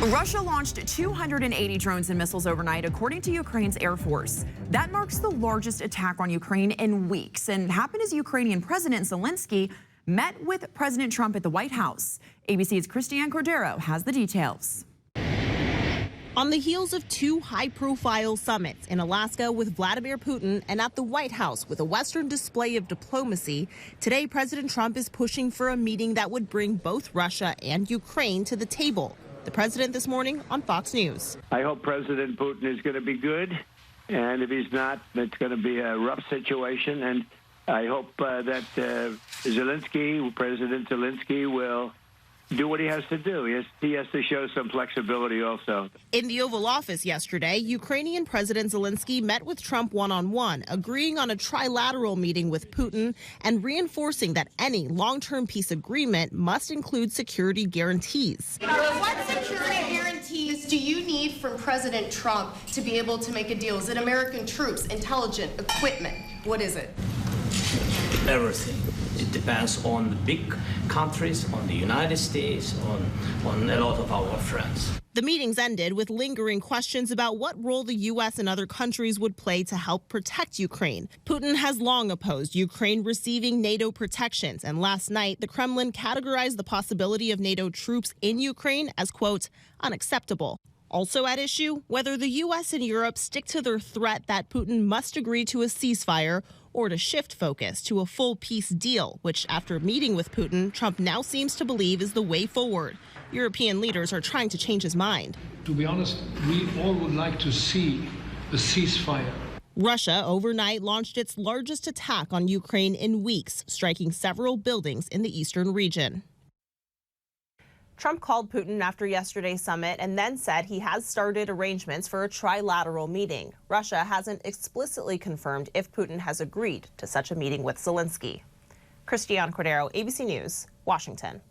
Russia launched 280 drones and missiles overnight, according to Ukraine's Air Force. That marks the largest attack on Ukraine in weeks and happened as Ukrainian President Zelenskyy met with President Trump at the White House. ABC's Christiane Cordero has the details. On the heels of two high-profile summits in Alaska with Vladimir Putin and at the White House with a Western display of diplomacy, today President Trump is pushing for a meeting that would bring both Russia and Ukraine to the table. The president this morning on Fox News. I hope President Putin is going to be good, and if he's not, it's going to be a rough situation. And I hope that President Zelenskyy will do what he has to do. He has to show some flexibility also. In the Oval Office yesterday, Ukrainian President Zelenskyy met with Trump one-on-one, agreeing on a trilateral meeting with Putin and reinforcing that any long-term peace agreement must include security guarantees. What security guarantees do you need from President Trump to be able to make a deal? Is it American troops, intelligence, equipment? What is it? Everything. It depends on the big countries, on the United States, on a lot of our friends. The meetings ended with lingering questions about what role the U.S. and other countries would play to help protect Ukraine. Putin has long opposed Ukraine receiving NATO protections, and last night the Kremlin categorized the possibility of NATO troops in Ukraine as, quote, unacceptable. Also at issue, whether the U.S. and Europe stick to their threat that Putin must agree to a ceasefire or to shift focus to a full peace deal, which after meeting with Putin, Trump now seems to believe is the way forward. European leaders are trying to change his mind. To be honest, we all would like to see a ceasefire. Russia overnight launched its largest attack on Ukraine in weeks, striking several buildings in the eastern region. Trump called Putin after yesterday's summit and then said he has started arrangements for a trilateral meeting. Russia hasn't explicitly confirmed if Putin has agreed to such a meeting with Zelenskyy. Christiane Cordero, ABC News, Washington.